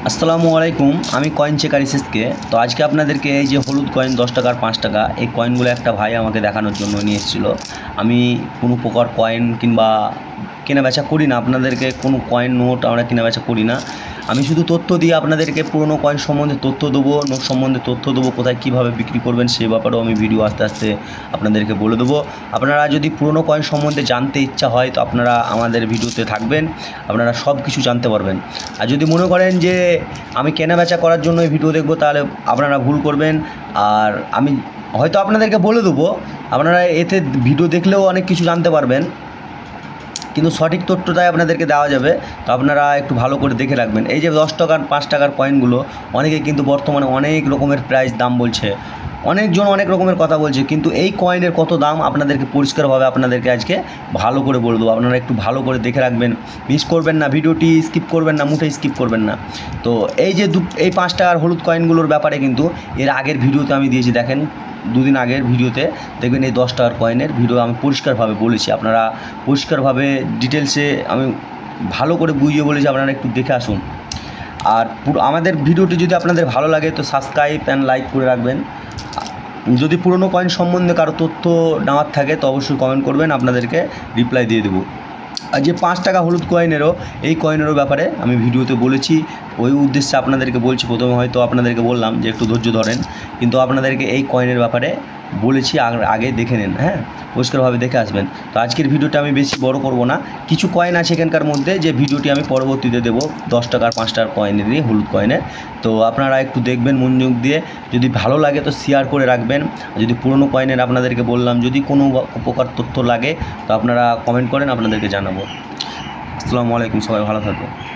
আসসালামু আলাইকুম। আমি কয়েন চেকার এসএসকে। তো আজকে আপনাদেরকে এই যে হলুদ কয়েন 10 টাকা আর 5 টাকা এই কয়েনগুলো একটা ভাই আমাকে দেখানোর জন্য নিয়ে এসেছিলো। আমি কোনো প্রকার কয়েন কিংবা কেনাবেচা করি না, আপনাদেরকে কোনো কয়েন নোট আমরা কেনাবেচা করি না। আমি শুধু তথ্য দিয়ে আপনাদেরকে পুরনো কয়েন সম্বন্ধে তথ্য দেবো, নোট সম্বন্ধে তথ্য দেবো, কোথায় কীভাবে বিক্রি করবেন সেই ব্যাপারেও আমি ভিডিও আস্তে আস্তে আপনাদেরকে বলে দেবো। আপনারা যদি পুরনো কয়েন সম্বন্ধে জানতে ইচ্ছা হয় তো আপনারা আমাদের ভিডিওতে থাকবেন, আপনারা সব কিছু জানতে পারবেন। আর যদি মনে করেন যে আমি কেনাবেচা করার জন্য এই ভিডিও দেখবো তাহলে আপনারা ভুল করবেন। আর আমি হয়তো আপনাদেরকে বলে দেবো, আপনারা এতে ভিডিও দেখলেও অনেক কিছু জানতে পারবেন, কিন্তু সঠিক তথ্যটাই আপনাদেরকে দেওয়া যাবে। তো আপনারা একটু ভালো করে দেখে রাখবেন। এই যে 10 টাকার 5 টাকার কয়েনগুলো অনেকে কিন্তু বর্তমানে অনেক রকমের প্রাইস দাম বলছে, অনেকজন অনেক রকমের কথা বলছে, কিন্তু এই কয়েনের কত দাম আপনাদেরকে পরিষ্কারভাবে আপনাদেরকে আজকে ভালো করে বলে দেবো। আপনারা একটু ভালো করে দেখে রাখবেন, মিস করবেন না, ভিডিওটি স্কিপ করবেন না, মুঠেই স্কিপ করবেন না। তো এই যে এই 5 টাকার হলুদ কয়েনগুলোর ব্যাপারে কিন্তু এর আগের ভিডিওতে আমি দিয়েছি, দেখেন 2 দিন আগের ভিডিওতে দেখবেন এই 10 টাকার কয়েনের ভিডিও আমি পরিষ্কারভাবে বলেছি। আপনারা পরিষ্কারভাবে ডিটেলসে আমি ভালো করে বুঝিয়ে বলেছি, আপনারা একটু দেখে আসুন। আর আমাদের ভিডিওটি যদি আপনাদের ভালো লাগে তো সাবস্ক্রাইব অ্যান্ড লাইক করে রাখবেন। যদি পুরনো কয়েন সম্বন্ধে কারো তথ্য নেওয়ার থাকে তো অবশ্যই কমেন্ট করবেন, আপনাদেরকে রিপ্লাই দিয়ে দেবো। আর যে 5 টাকা হলুদ কয়েনেরও এই কয়েনেরও ব্যাপারে আমি ভিডিওতে বলেছি, ওই উদ্দেশ্যে আপনাদেরকে বলছি। প্রথমে হয়তো আপনাদেরকে বললাম যে একটু ধৈর্য ধরেন, কিন্তু আপনাদেরকে এই কয়েনের ব্যাপারে বলেছি, আগে দেখে নেন, হ্যাঁ, পরিষ্কারভাবে দেখে আসবেন। তো আজকের ভিডিওটা আমি বেশি বড় করব না, কিছু কয়েন আছে এখানকার মধ্যে যে ভিডিওটি আমি পরবর্তীতে দেবো 10 টাকার 5 টাকার কয়েনেরই, হলুদ কয়েনের। তো আপনারা একটু দেখবেন মনোযোগ দিয়ে, যদি ভালো লাগে তো শেয়ার করে রাখবেন। যদি পুরনো কয়েনের আপনাদেরকে বললাম, যদি কোনো প্রকার তথ্য লাগে তো আপনারা কমেন্ট করেন, আপনাদেরকে জানাবো। আসসালামু আলাইকুম, সবাই ভালো থাকবেন।